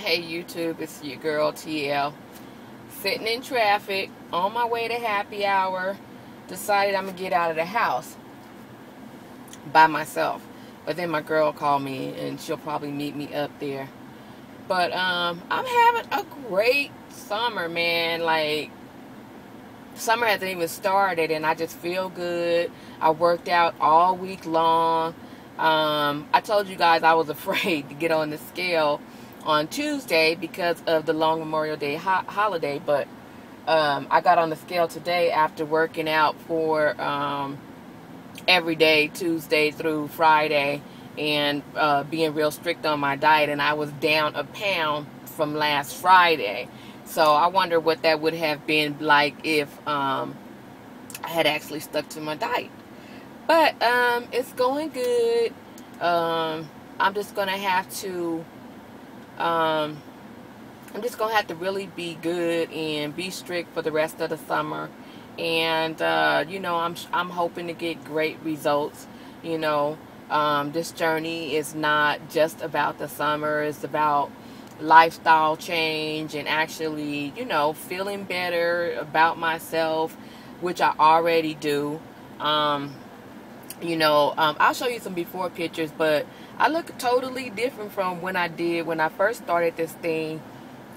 Hey YouTube, it's your girl TL. Sitting in traffic, on my way to happy hour, decided I'm going to get out of the house by myself. But then my girl called me and she'll probably meet me up there. But I'm having a great summer, man. Like, summer hasn't even started and I just feel good. I worked out all week long. I told you guys I was afraid to get on the scale on Tuesday because of the long Memorial Day holiday, but I got on the scale today after working out for every day, Tuesday through Friday, and being real strict on my diet, and I was down a pound from last Friday. So I wonder what that would have been like if I had actually stuck to my diet. But it's going good. I'm just gonna have to really be good and be strict for the rest of the summer. And you know, I'm hoping to get great results. You know, this journey is not just about the summer. It's about lifestyle change and actually, you know, feeling better about myself, which I already do. You know, I'll show you some before pictures, but I look totally different from when I first started this thing.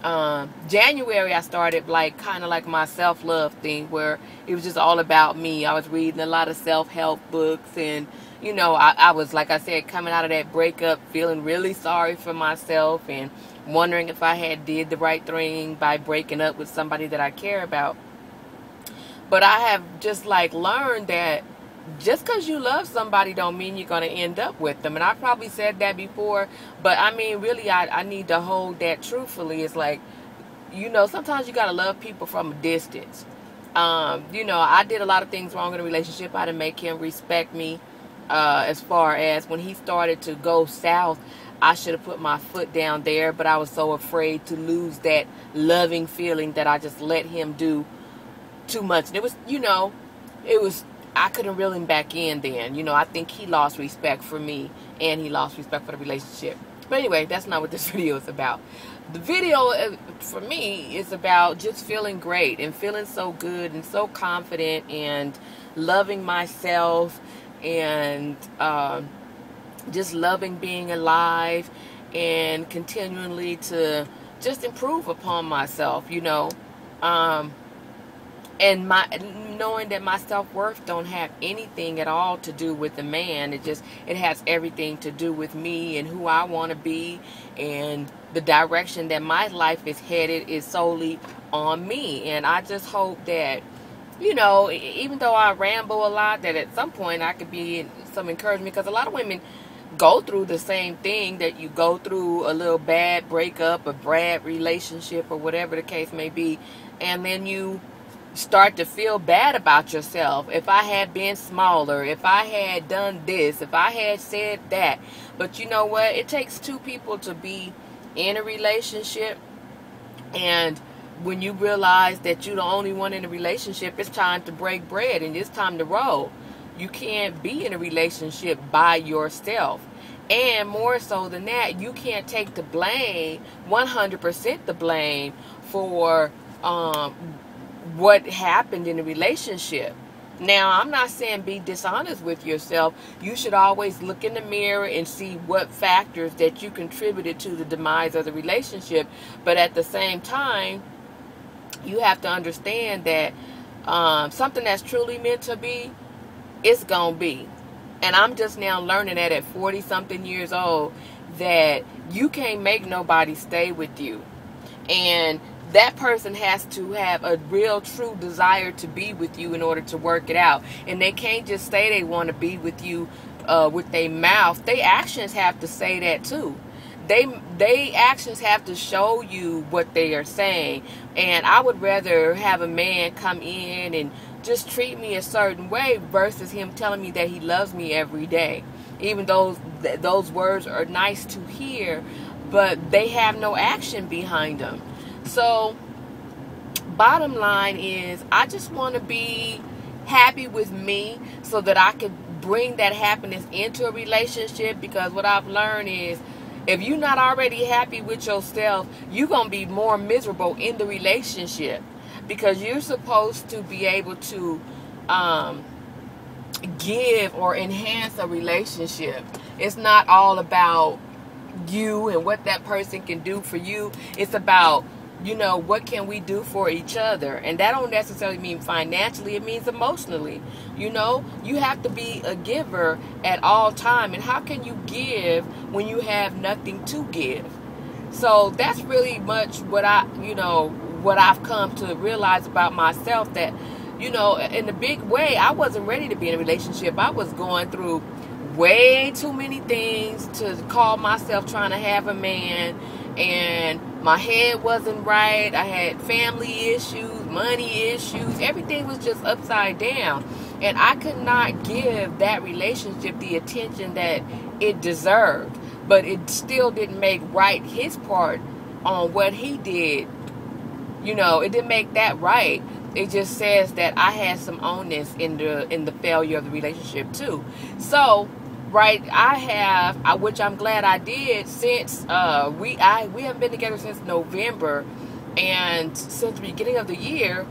January I started kind of like my self-love thing, where it was just all about me. I was reading a lot of self-help books, and you know, I was, like I said, coming out of that breakup feeling really sorry for myself and wondering if I had did the right thing by breaking up with somebody that I care about. But I have just learned that just because you love somebody don't mean you're going to end up with them. And I probably said that before, but I mean, really, I need to hold that truthfully. It's like, you know, sometimes you got to love people from a distance. You know, I did a lot of things wrong in a relationship. I didn't make him respect me. As far as when he started to go south, I should have put my foot down there, but I was so afraid to lose that loving feeling that I just let him do too much. And it was, you know, I couldn't reel him back in then. You know, I think he lost respect for me and he lost respect for the relationship. But anyway, that's not what this video is about. The video for me is about just feeling great and feeling so good and so confident and loving myself and just loving being alive and continually to just improve upon myself, you know. And knowing that my self-worth don't have anything at all to do with the man. It has everything to do with me and who I want to be, and the direction that my life is headed is solely on me. And I just hope that, you know, even though I ramble a lot, that at some point I could be some encouragement, because a lot of women go through the same thing that you go through, a little bad breakup, a bad relationship, or whatever the case may be, and then you start to feel bad about yourself. If I had been smaller, if I had done this, if I had said that. But you know what? It takes two people to be in a relationship, and when you realize that you're the only one in a relationship, it's time to break bread and it's time to roll. You can't be in a relationship by yourself. And more so than that, you can't take the blame, 100% the blame, for what happened in the relationship. Now, I'm not saying be dishonest with yourself. You should always look in the mirror and see what factors that you contributed to the demise of the relationship. But at the same time, you have to understand that something that's truly meant to be, it's gonna be. And I'm just now learning that at 40-something years old, that you can't make nobody stay with you. And that person has to have a real true desire to be with you in order to work it out. And they can't just say they want to be with you with their mouth. Their actions have to say that too. They actions have to show you what they are saying. And I would rather have a man come in and just treat me a certain way versus him telling me that he loves me every day. Even though those words are nice to hear, but they have no action behind them. So, bottom line is, I just want to be happy with me so that I can bring that happiness into a relationship, because what I've learned is If you're not already happy with yourself, you're going to be more miserable in the relationship, because you're supposed to be able to give or enhance a relationship. It's not all about you and what that person can do for you. It's about, what can we do for each other? And that don't necessarily mean financially. It means emotionally. You have to be a giver at all time. And how can you give when you have nothing to give? So that's really much what I've come to realize about myself, that, in a big way, I wasn't ready to be in a relationship. I was going through way too many things to call myself trying to have a man, and my head wasn't right. I had family issues, money issues. Everything was just upside down, and I could not give that relationship the attention that it deserved. But it still didn't make right his part on what he did. It didn't make that right. It just says that I had some onus in the failure of the relationship too. So, right, which I'm glad I did, since we haven't been together since November, and since the beginning of the year,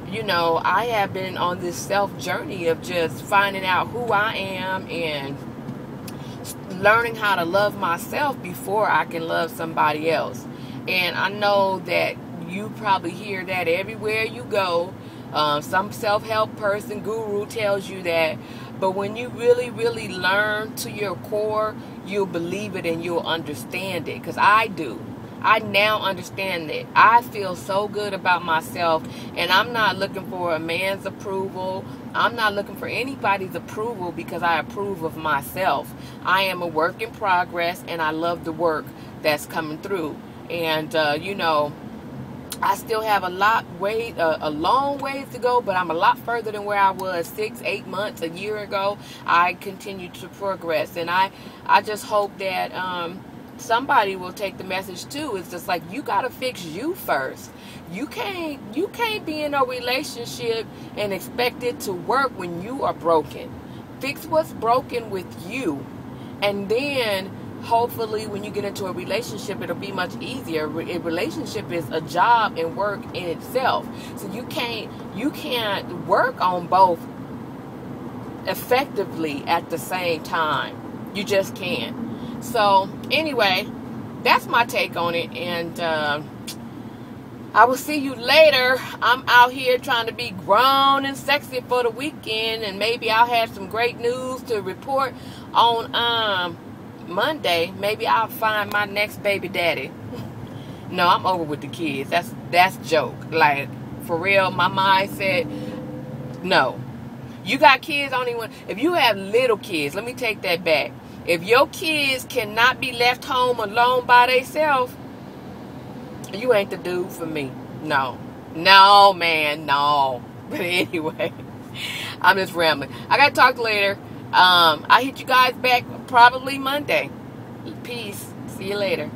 I have been on this self journey of just finding out who I am and learning how to love myself before I can love somebody else. And I know that you probably hear that everywhere you go. Some self-help person, guru tells you that. But when you really, really learn to your core, you'll believe it and you'll understand it. Because I do. I now understand that. I feel so good about myself, and I'm not looking for a man's approval. I'm not looking for anybody's approval, because I approve of myself. I am a work in progress, and I love the work that's coming through. And, I still have a long ways to go, but I'm a lot further than where I was 6-8 months, a year ago. I continue to progress, and I just hope that somebody will take the message too. It's just like, you gotta fix you first. You can't be in a relationship and expect it to work when you are broken. Fix what's broken with you, and then hopefully when you get into a relationship, it'll be much easier. A relationship is a job and work in itself. So you can't work on both effectively at the same time. You just can't. So anyway, that's my take on it, and I will see you later. I'm out here trying to be grown and sexy for the weekend, and maybe I'll have some great news to report on Monday. Maybe I'll find my next baby daddy. No, I'm over with the kids. That's joke. Like, for real, my mindset, no. You got kids, if you have little kids, let me take that back. If your kids cannot be left home alone by themselves, you ain't the dude for me. No, man, no. But anyway, I'm just rambling. I gotta talk later. I hit you guys back probably Monday. Peace. See you later.